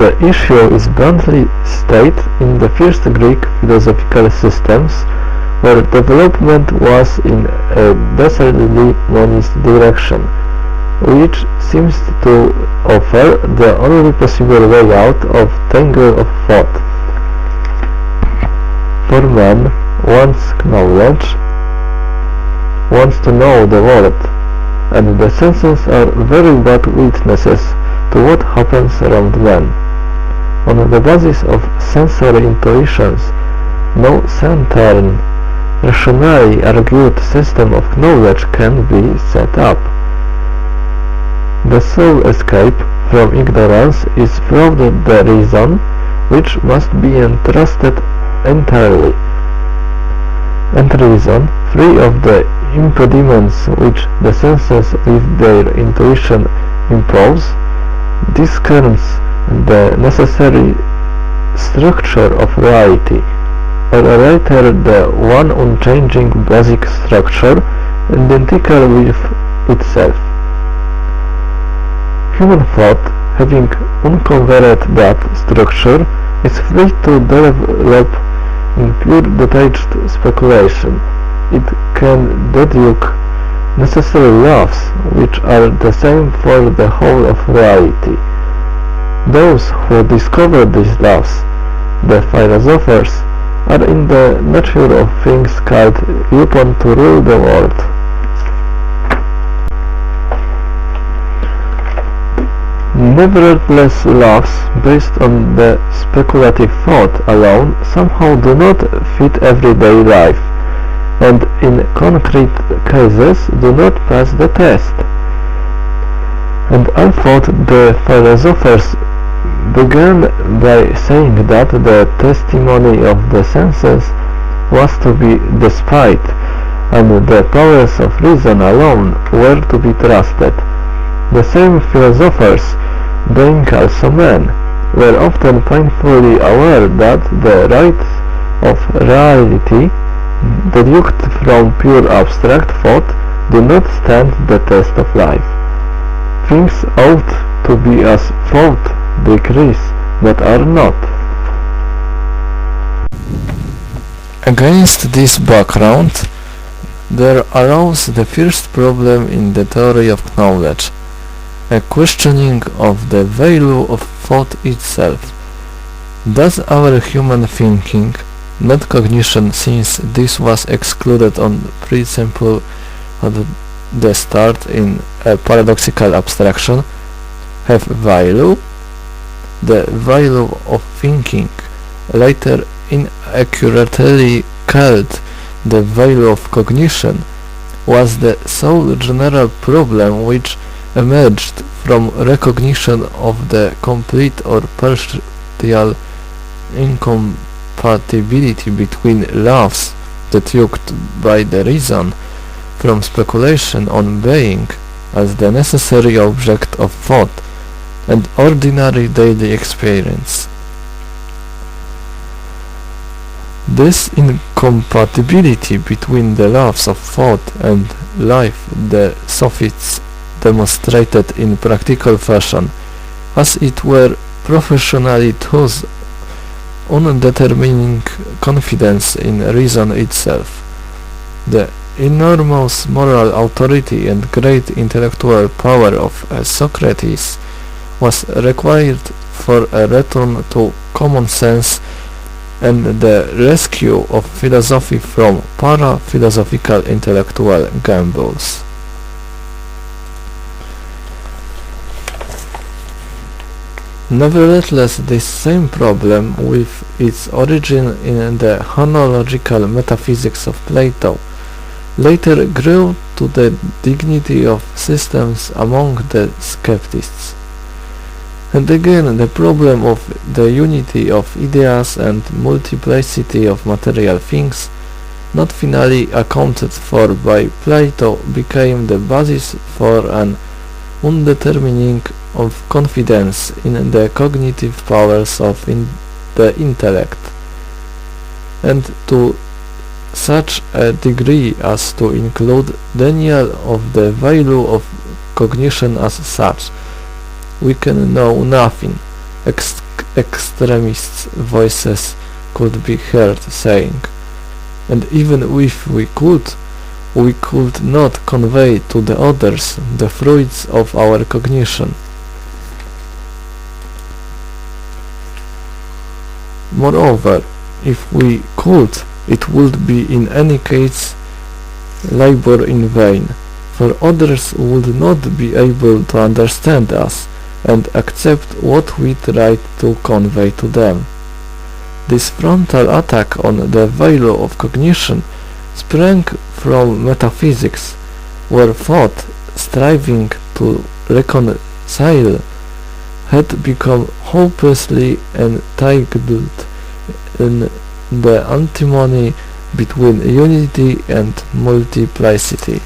The issue is bluntly stated in the first Greek philosophical systems, where development was in a decidedly monist direction, which seems to offer the only possible way out of tangle of thought. For man wants knowledge, wants to know the world, and the senses are very bad witnesses to what happens around men. On the basis of sensory intuitions, no centered, rationally argued system of knowledge can be set up. The sole escape from ignorance is through the reason, which must be entrusted entirely. And reason, free of the impediments which the senses with their intuition impose, discerns the necessary structure of reality, or rather the one unchanging basic structure identical with itself. Human thought, having uncovered that structure, is free to develop in pure detached speculation. It can deduce necessary laws, which are the same for the whole of reality. Those who discover these laws, the philosophers, are in the nature of things called upon to rule the world. Nevertheless, laws based on the speculative thought alone somehow do not fit everyday life, and in concrete cases do not pass the test. And I thought the philosophers began by saying that the testimony of the senses was to be despised, and the powers of reason alone were to be trusted. The same philosophers, being also men, were often painfully aware that the rights of reality, deduced from pure abstract thought, do not stand the test of life. Things ought to be as thought decrees, but are not. Against this background, there arose the first problem in the theory of knowledge, a questioning of the value of thought itself. Does our human thinking, not cognition, since this was excluded on principle at the start in a paradoxical abstraction, have value? The value of thinking, later inaccurately called the value of cognition, was the sole general problem which emerged from recognition of the complete or partial incompatibility between laws deduced by the reason from speculation on being as the necessary object of thought and ordinary daily experience. This incompatibility between the laws of thought and life the sophists demonstrated in practical fashion, as it were professionally, thus undetermining confidence in reason itself. The enormous moral authority and great intellectual power of Socrates was required for a return to common sense and the rescue of philosophy from para-philosophical intellectual gambles. Nevertheless, this same problem, with its origin in the chronological metaphysics of Plato, later grew to the dignity of systems among the skeptics. And again, the problem of the unity of ideas and multiplicity of material things, not finally accounted for by Plato, became the basis for an undetermining of confidence in the cognitive powers of the intellect, and to such a degree as to include denial of the value of cognition as such. We can know nothing, extremist voices could be heard saying, and even if we could not convey to the others the fruits of our cognition. Moreover, if we could, it would be in any case labor in vain, for others would not be able to understand us and accept what we tried to convey to them. This frontal attack on the value of cognition sprang from metaphysics, where thought, striving to reconcile, had become hopelessly entangled in the antinomy between unity and multiplicity.